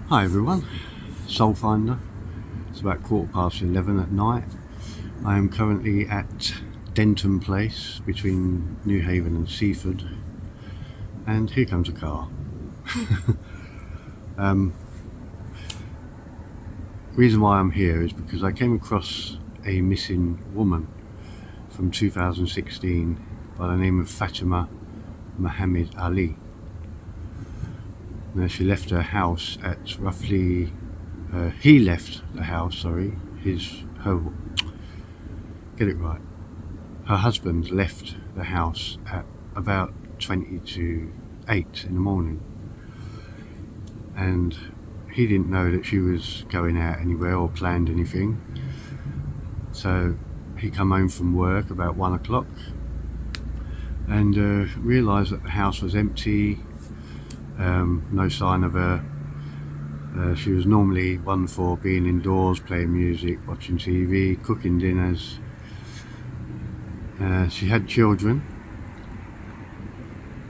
Hi everyone, Soul Finder. It's about 11:15 at night. I am currently at Denton Place between Newhaven and Seaford, and here comes a car. Reason why I'm here is because I came across a missing woman from 2016 by the name of Fatima Mohammed Ali. Now she left her house at roughly, he left the house, her husband left the house at about 20 to 8 in the morning, and he didn't know that she was going out anywhere or planned anything. So he come home from work about 1 o'clock and realised that the house was empty. No sign of her. She was normally one for being indoors, playing music, watching TV, cooking dinners. She had children,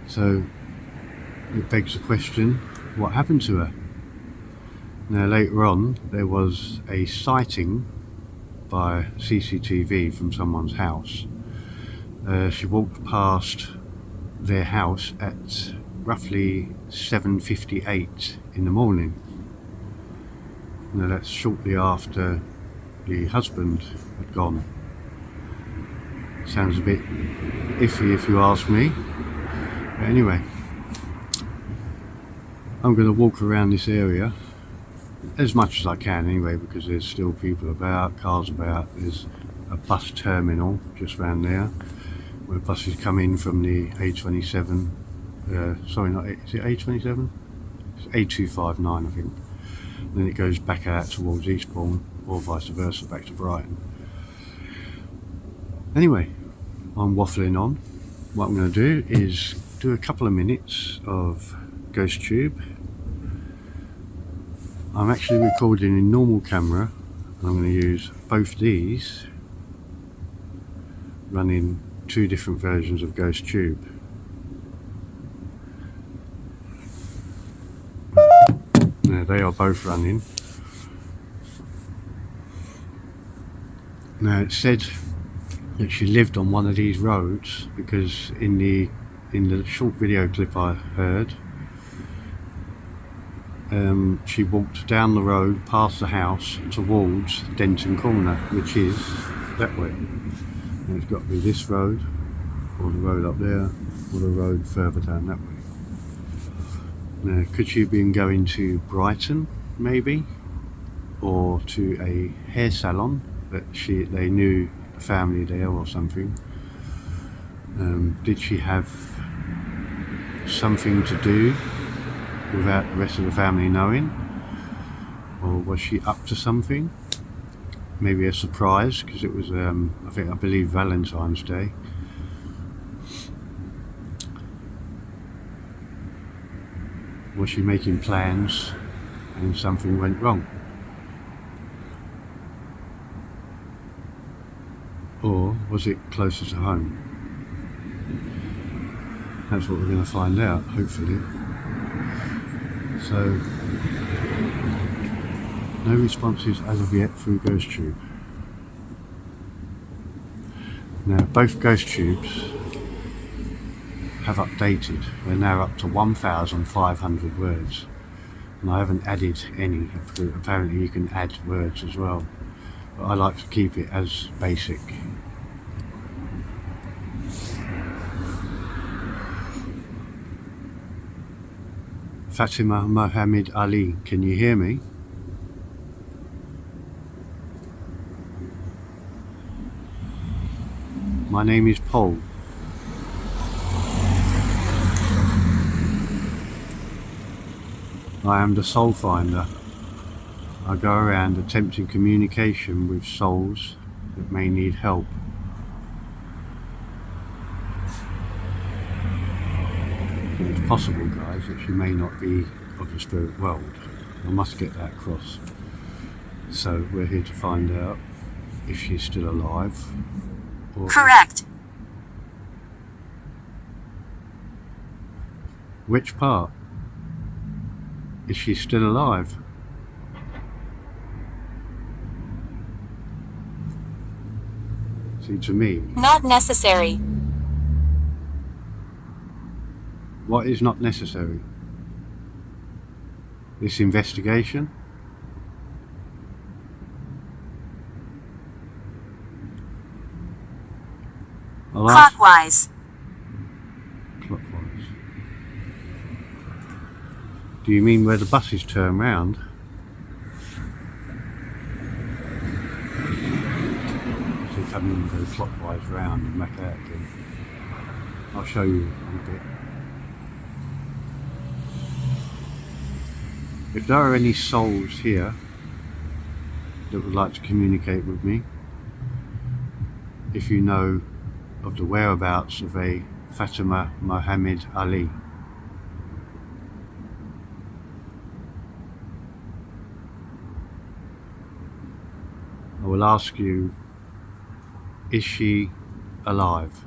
so it begs the question, what happened to her? Now later on there was a sighting by CCTV from someone's house. She walked past their house at roughly 7:58 in the morning. Now that's shortly after the husband had gone. Sounds a bit iffy if you ask me. But anyway, I'm going to walk around this area as much as I can anyway, because there's still people about, cars about. There's a bus terminal just round there where buses come in from the A27. Is it A27? It's A259 I think. And then it goes back out towards Eastbourne, or vice versa, back to Brighton. Anyway, I'm waffling on. What I'm going to do is do a couple of minutes of Ghost Tube. I'm actually recording in normal camera, and I'm going to use both these, running two different versions of Ghost Tube. Now they are both running. Now it said that she lived on one of these roads, because in the short video clip I heard, she walked down the road past the house towards Denton Corner, which is that way. And it's got to be this road, or the road up there, or the road further down that way. Now, could she have been going to Brighton, maybe, or to a hair salon that they knew the family there or something? Did she have something to do without the rest of the family knowing, or was she up to something? Maybe a surprise, because it was I believe Valentine's Day. Was she making plans and something went wrong? Or was it closer to home? That's what we're going to find out, hopefully. So, no responses as of yet through Ghost Tube. Now, both Ghost Tubes have updated. We're now up to 1,500 words, and I haven't added any. Apparently you can add words as well, but I like to keep it as basic. Fatima Mohammed Ali, can you hear me? My name is Paul. I am the Soul Finder. I go around attempting communication with souls that may need help. It's possible, guys, that she may not be of the spirit world. I must get that across. So we're here to find out if she's still alive. Correct. Which part? Is she still alive? See, to me, Not necessary. what is not necessary? This investigation? I'll ask- Clockwise. Clockwise. Do you mean where the buses turn round? So you come in and go clockwise round and back out again. I'll show you in a bit. If there are any souls here that would like to communicate with me, if you know of the whereabouts of a Fatima Muhammad Ali, I will ask you, is she alive?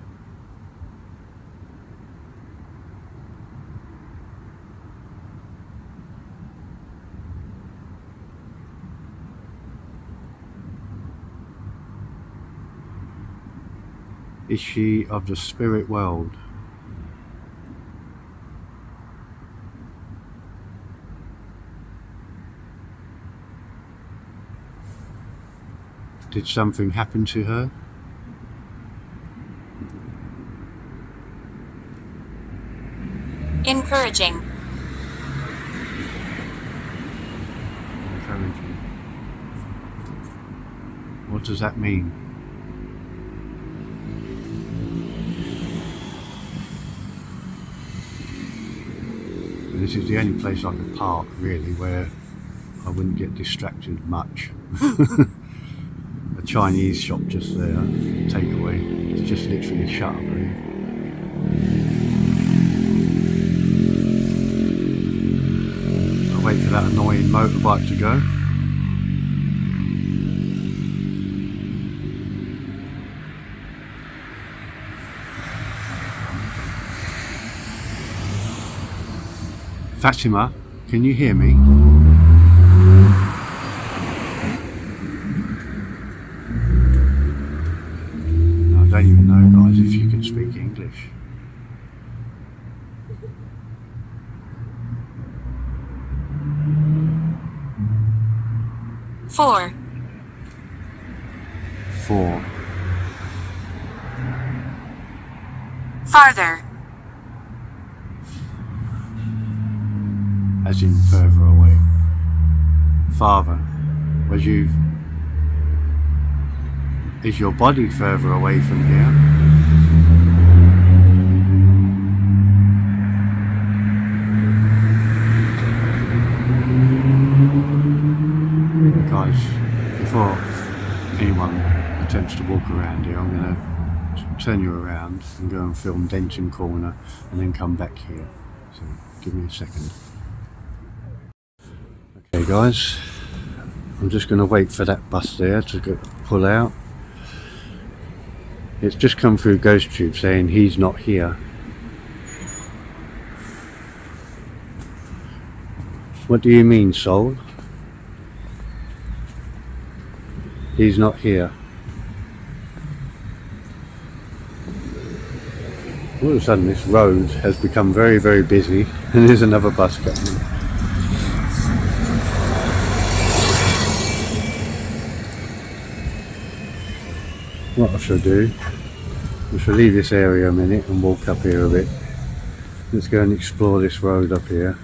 Is she of the spirit world? Did something happen to her? Encouraging. Encouraging. What does that mean? This is the only place I could park, really, where I wouldn't get distracted much. A Chinese shop just there, takeaway. It's just literally shut, I believe. I'll wait for that annoying motorbike to go. Fatima, can you hear me? I don't even know, guys, if you can speak English. Four. 4. Farther. As in further away. Farther. Was you... Is your body further away from here? Guys, before anyone attempts to walk around here, I'm going to turn you around and go and film Denton Corner and then come back here. So give me a second. Okay guys, I'm just going to wait for that bus there to pull out. It's just come through Ghost Tube saying he's not here. What do you mean, soul? He's not here. All of a sudden this road has become very, very busy and there's another bus coming. What I shall do, we shall leave this area a minute and walk up here a bit. Let's go and explore this road up here.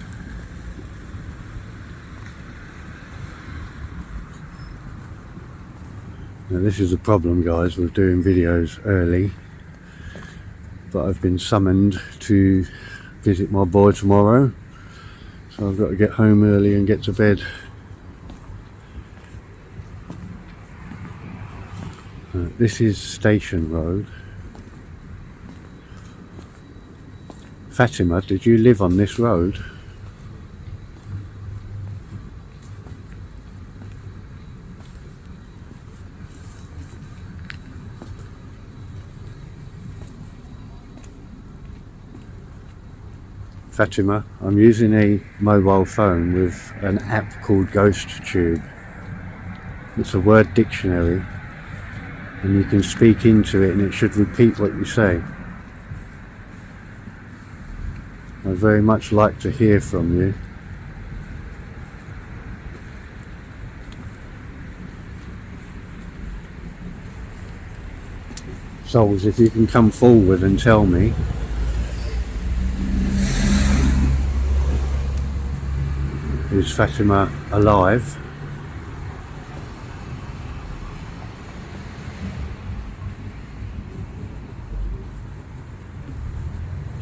Now this is the problem, guys, with doing videos early, but I've been summoned to visit my boy tomorrow, so I've got to get home early and get to bed. This is Station Road. Fatima, did you live on this road? Fatima, I'm using a mobile phone with an app called Ghost Tube. It's a word dictionary. and you can speak into it and it should repeat what you say. I'd very much like to hear from you. Souls, if you can come forward and tell me. Is Fatima alive?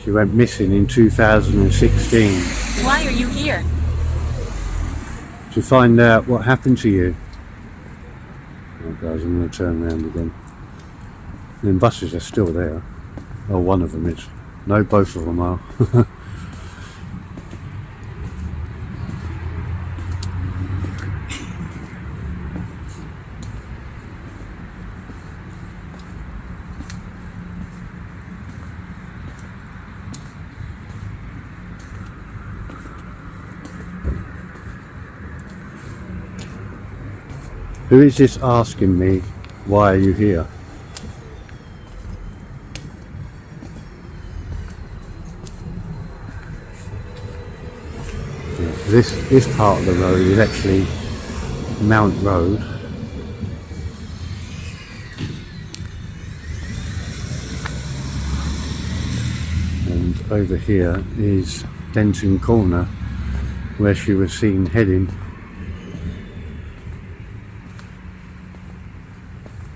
She went missing in 2016. Why are you here? To find out what happened to you. Oh guys, I'm going to turn around again. The buses are still there. Oh, one of them is. No, both of them are. Who is this asking me, why are you here? This part of the road is actually Mount Road. And over here is Denton Corner, where she was seen heading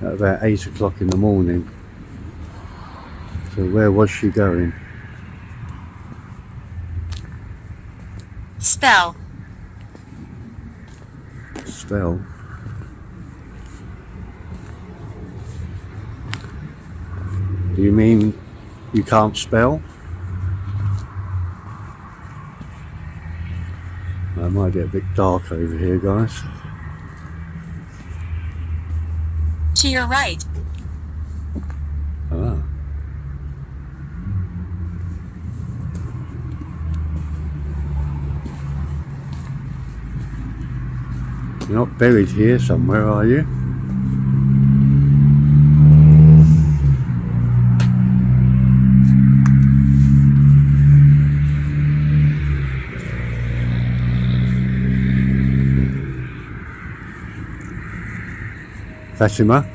at about 8 o'clock in the morning. So where was she going? Spell. Spell? Do you mean you can't spell? It might get a bit dark over here, guys. To your right. Ah. You're not buried here somewhere, are you? Fatima?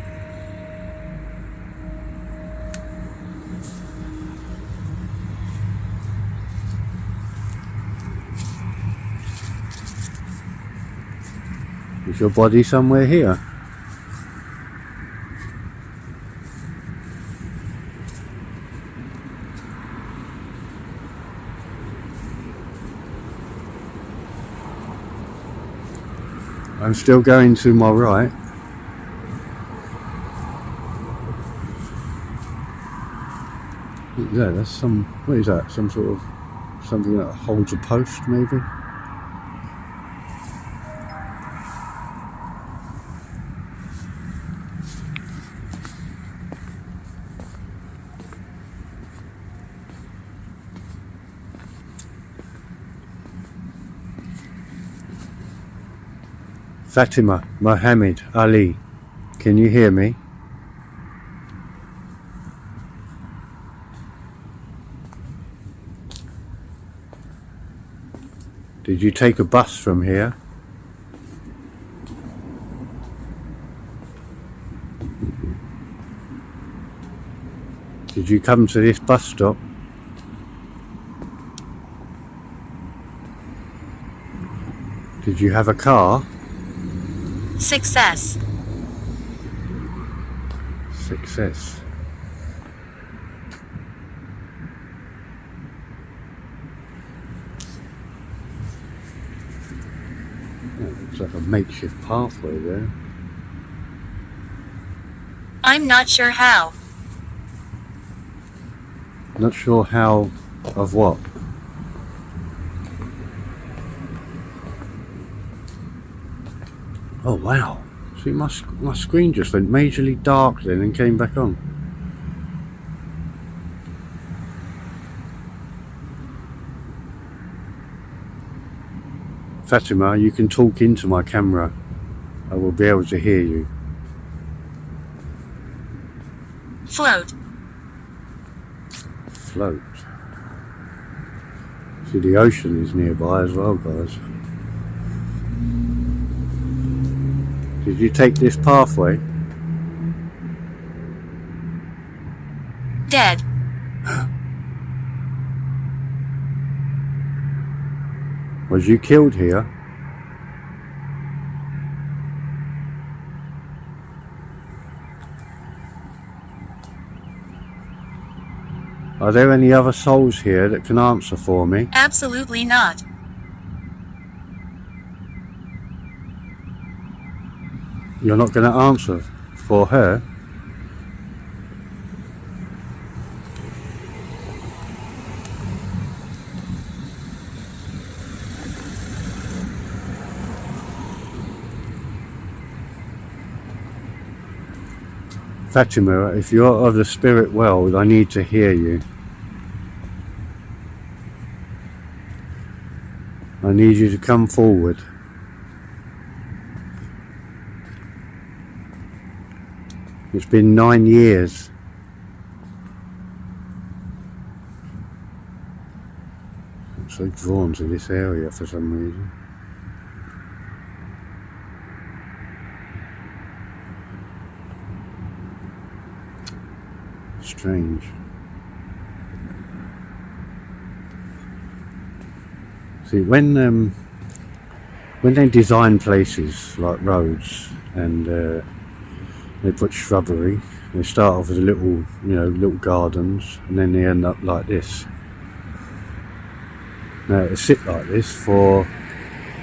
Is your body somewhere here? I'm still going to my right. Yeah, that's some, what is that? Some sort of, something that holds a post, maybe? Fatima, Mohammed, Ali, can you hear me? Did you take a bus from here? Did you come to this bus stop? Did you have a car? Success. Success. Looks like a makeshift pathway there. I'm not sure how. Not sure how of what. Oh wow. See, my screen just went majorly dark then and came back on. Fatima, you can talk into my camera. I will be able to hear you. Float. Float. See, the ocean is nearby as well, guys. Did you take this pathway? Dead. Was you killed here? Are there any other souls here that can answer for me? Absolutely not. You're not going to answer for her? Fatima, if you're of the spirit world, I need to hear you. I need you to come forward. It's been 9 years. I'm so drawn to this area for some reason. Strange. See, when they design places like roads and they put shrubbery, they start off with little gardens, and then they end up like this. Now it'll sit like this for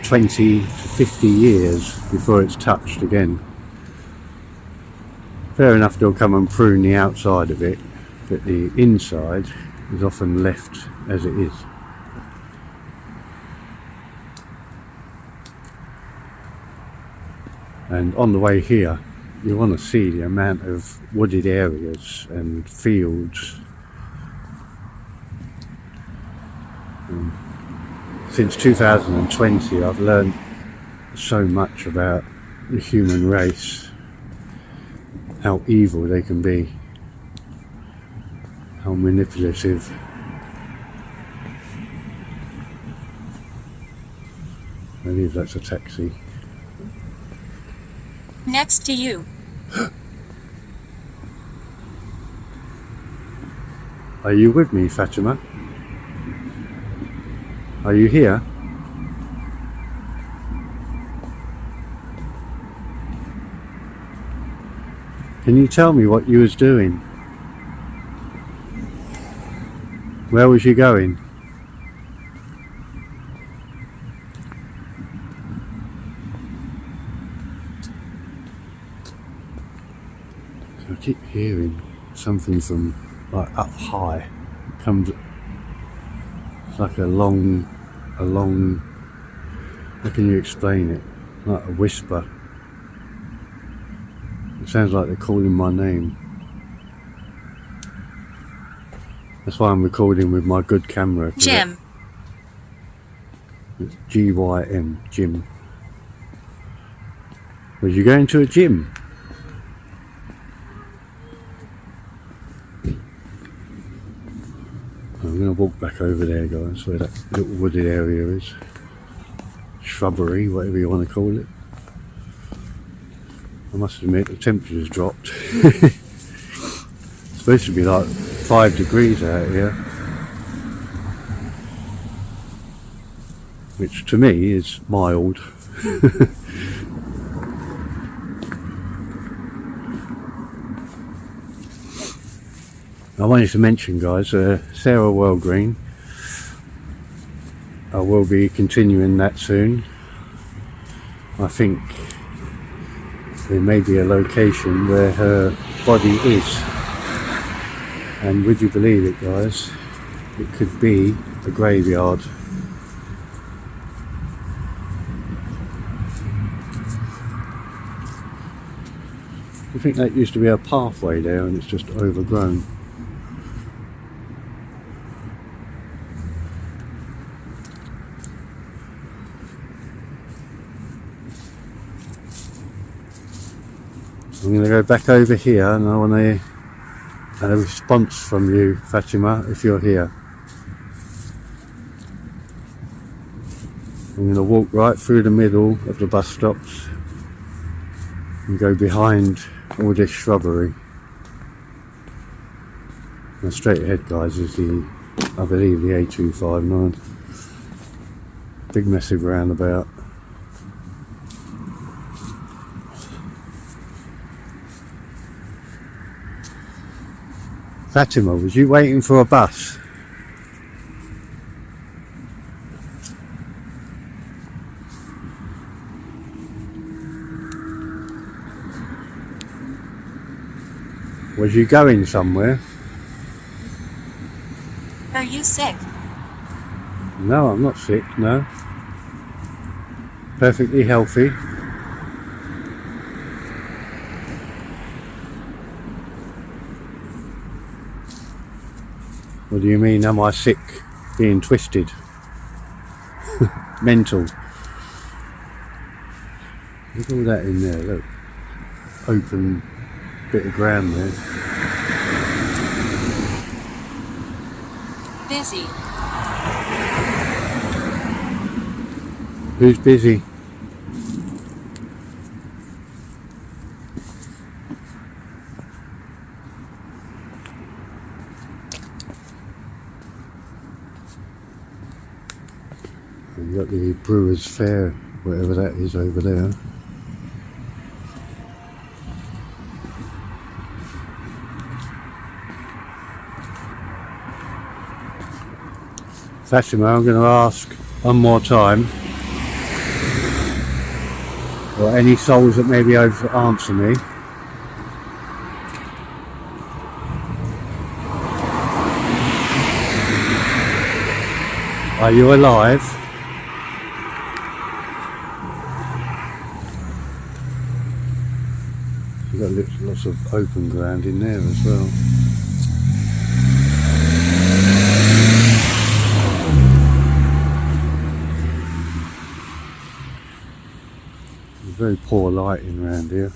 20 to 50 years before it's touched again. Fair enough, they'll come and prune the outside of it, but the inside is often left as it is. And on the way here, you want to see the amount of wooded areas and fields. Since 2020, I've learned so much about the human race, how evil they can be, how manipulative. I believe that's a taxi. Next to you. Are you with me, Fatima? Are you here? Can you tell me what you was doing? Where was you going? So I keep hearing something from like up high. It comes, it's like a long, how can you explain it? Like a whisper. It sounds like they're calling my name. That's why I'm recording with my good camera. Jim. It's G-Y-M, Jim. Was you going to a gym? I'm going to walk back over there, guys, where that little wooded area is. Shrubbery, whatever you want to call it. I must admit the temperature's dropped. It's supposed to be like 5 degrees out here, which to me is mild. I wanted to mention, guys, Sarah Wellgreen. I will be continuing that soon. I think there may be a location where her body is, and would you believe it, guys, it could be a graveyard. I think that used to be a pathway there and it's just overgrown. I'm going to go back over here and I want to a response from you, Fatima, if you're here. I'm going to walk right through the middle of the bus stops and go behind all this shrubbery. And straight ahead, guys, is I believe, the A259. Big massive roundabout. Fatima, was you waiting for a bus? Was you going somewhere? Are you sick? No, I'm not sick, no. Perfectly healthy. What do you mean, am I sick? Being twisted? Mental. Look at all that in there, look. Open bit of ground there. Busy. Who's busy? You've got the Brewers Fair, whatever that is over there. Fatima, I'm going to ask one more time, or any souls that may be able to answer me. Are you alive? You've got lots of open ground in there as well. Very poor lighting around here.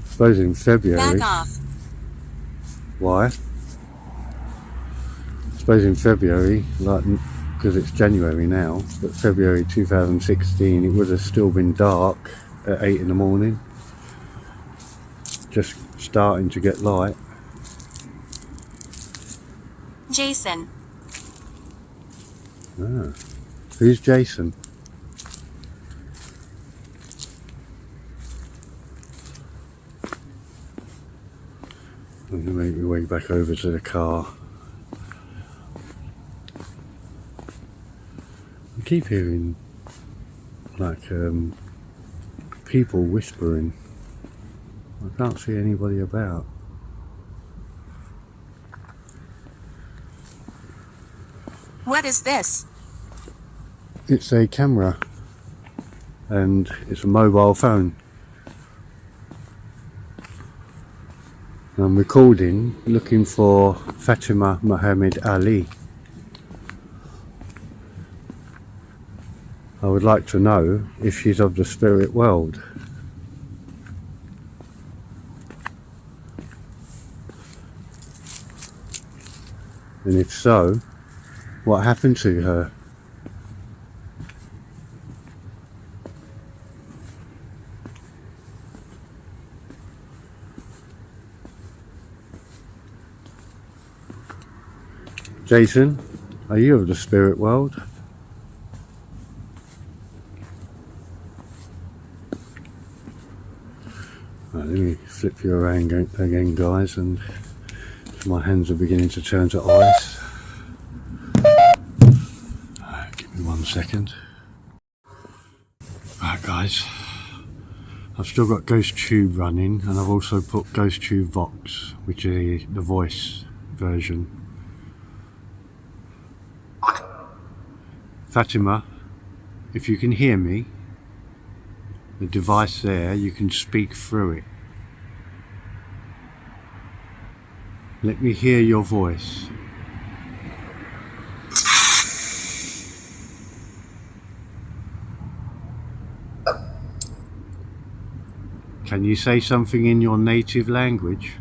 I suppose in February. Back off. Why? I suppose in February, like, because it's January now, but February 2016, it would have still been dark at 8 in the morning. Just starting to get light. Jason. Ah. Who's Jason? I'm going to make my way back over to the car. I keep hearing like people whispering. I can't see anybody about. What is this? It's a camera and it's a mobile phone. I'm recording, looking for Fatima Muhammad Ali. I would like to know if she's of the spirit world. And if so, what happened to her? Jason, are you of the spirit world? Right, let me flip you around again, guys, and my hands are beginning to turn to ice. Give me 1 second. Right, guys, I've still got Ghost Tube running, and I've also put Ghost Tube Vox, which is the voice version. Fatima, if you can hear me, the device there, you can speak through it. Let me hear your voice. Can you say something in your native language?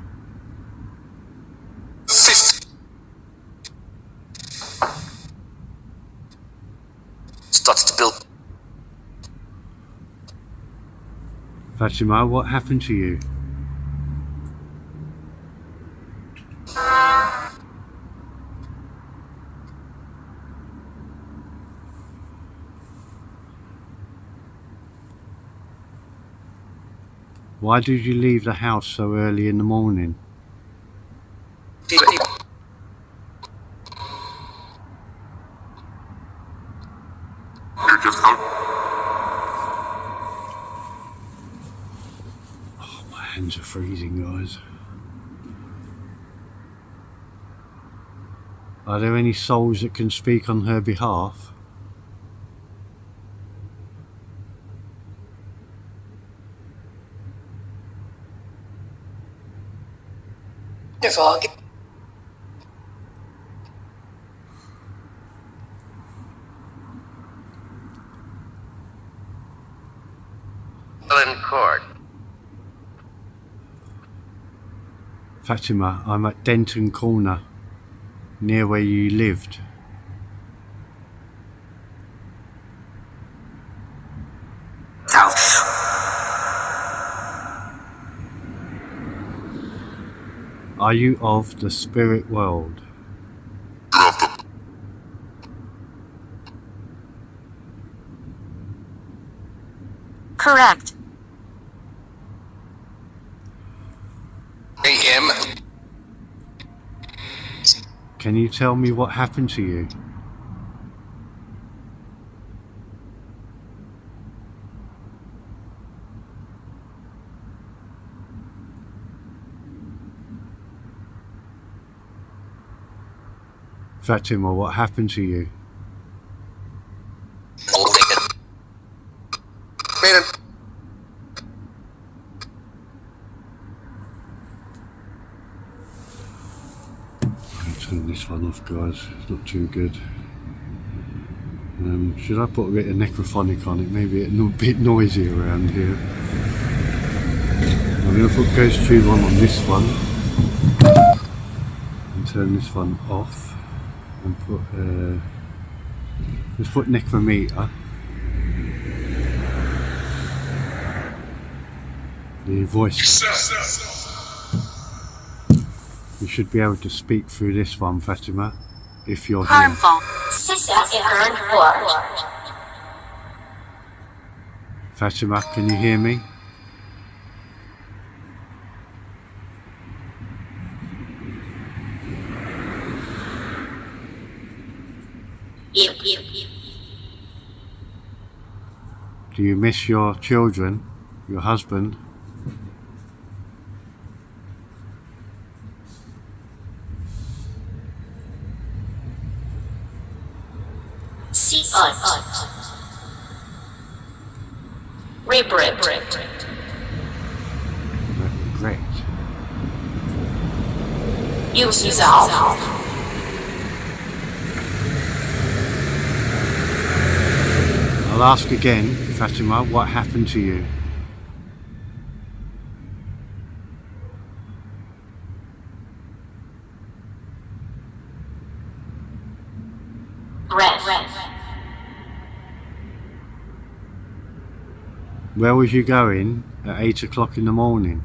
started to build. Fatima, what happened to you? Why did you leave the house so early in the morning? Oh, my hands are freezing, guys. Are there any souls that can speak on her behalf? In court. Fatima, I'm at Denton Corner, near where you lived. Are you of the spirit world? Correct. AM. Can you tell me what happened to you? Fatima, what happened to you? Turn this one off, guys. It's not too good. Should I put a bit of necrophonic on it? Maybe it's a bit noisy around here. I'm going to put Ghost Tube on this one and turn this one off and put let's put Necrometer. The voice. You should be able to speak through this one, Fatima, if you're Harmful. here. Fatima, can you hear me? Do you miss your children, your husband? Regret. I'll ask again, Fatima, what happened to you? Where was you going at 8 o'clock in the morning?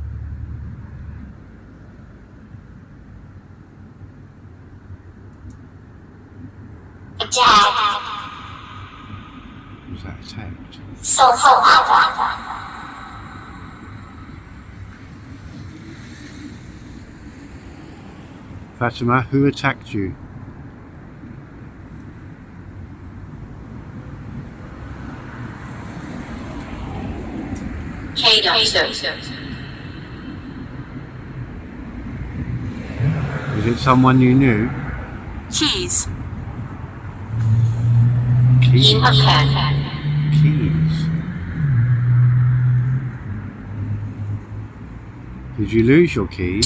Was that attacked? Fatima, who attacked you? Was it someone you knew? Keys. Keys. Did you lose your keys?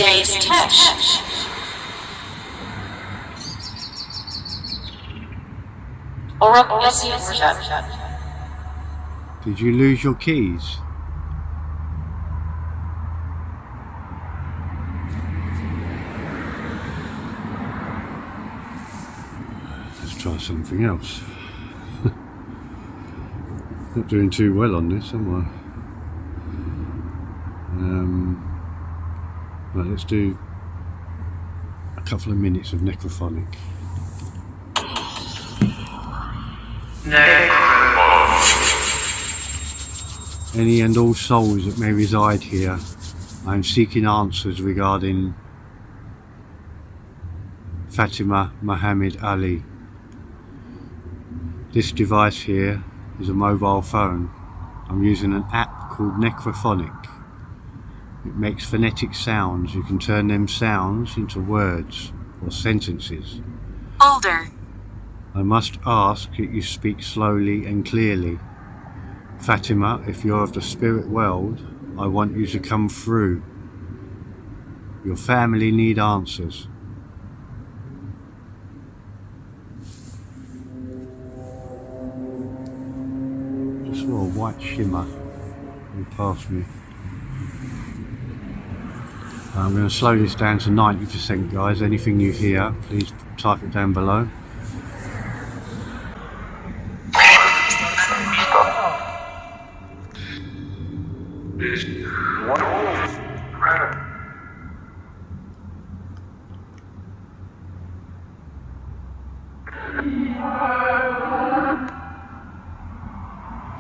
Did you lose your keys? Let's try something else. Not doing too well on this, am I? Right, let's do a couple of minutes of necrophonic. Any and all souls that may reside here, I am seeking answers regarding Fatima Muhammad Ali. This device here is a mobile phone. I'm using an app called Necrophonic. It makes phonetic sounds. You can turn them sounds into words or sentences. Older. I must ask that you speak slowly and clearly. Fatima, if you're of the spirit world, I want you to come through. Your family need answers. Just saw a white shimmer go past me. I'm going to slow this down to 90%, guys. Anything you hear, please type it down below.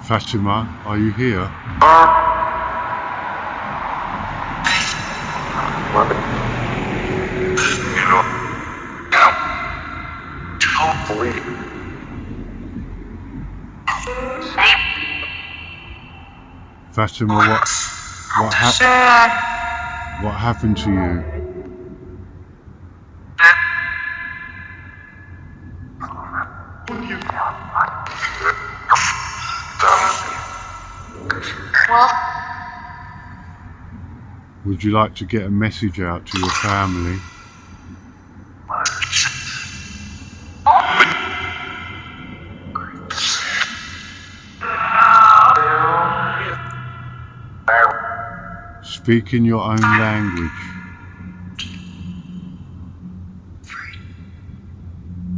Fatima, are you here? Fatima, what happened to you? Would you like to get a message out to your family? Speak in your own language.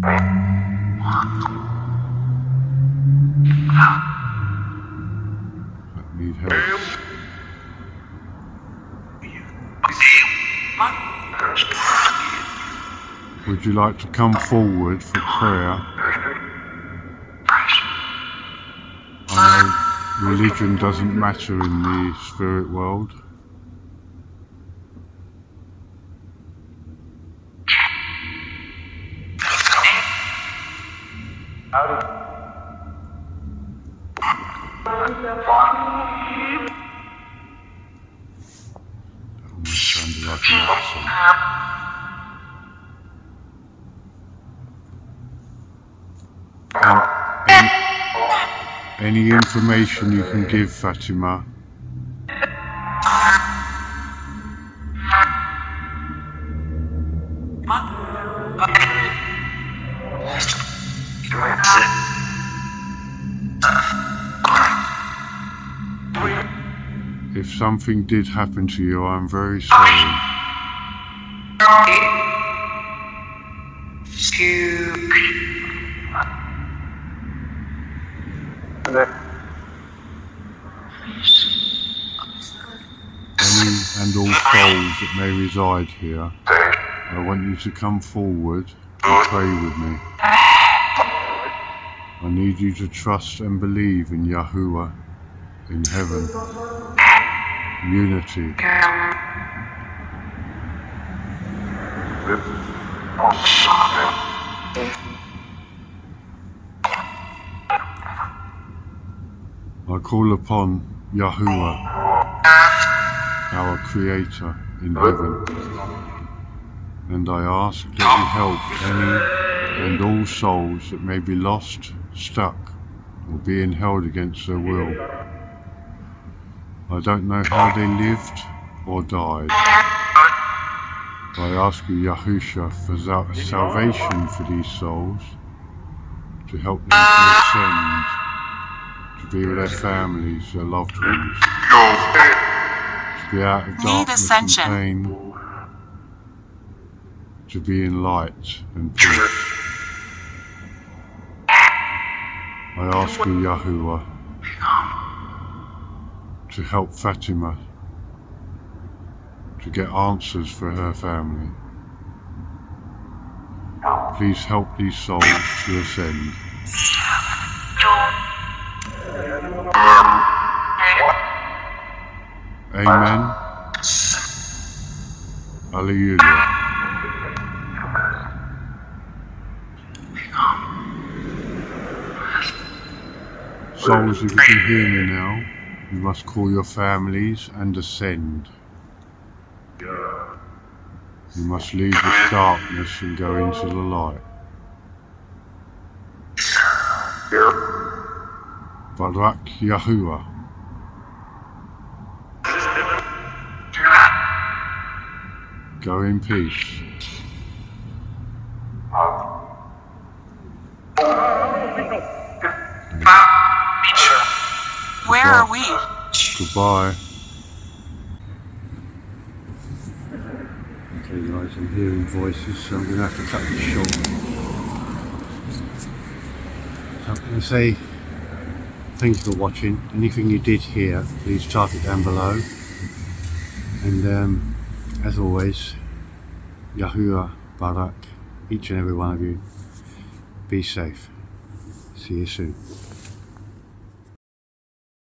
I need help. Would you like to come forward for prayer? I know religion doesn't matter in the spirit world. That almost sounded like an accent. Any information you can give, Fatima? If something did happen to you, I'm very sorry. Any and all souls that may reside here, I want you to come forward and pray with me. I need you to trust and believe in Yahuwah, in heaven, unity. I call upon Yahuwah, our Creator in heaven, and I ask that you help any and all souls that may be lost, stuck, or being held against their will. I don't know how they lived or died. I ask you, Yahusha, for salvation for these souls, to help them to ascend, to be with their families, their loved ones, to be out of darkness and pain, to be in light and peace. I ask you, Yahuwah, to help Fatima to get answers for her family. Please help these souls to ascend. Amen. Alleluia. Souls, if you can hear me now, you must call your families and ascend. You must leave this darkness and go into the light. Barak Yahuwah. Go in peace. Where are we? Goodbye. Okay guys, I'm hearing voices, so I'm going to have to cut this short. So I'm going to say thank you for watching. Anything you did hear, please type it down below. And as always, Yahuwah Barak, each and every one of you. Be safe. See you soon.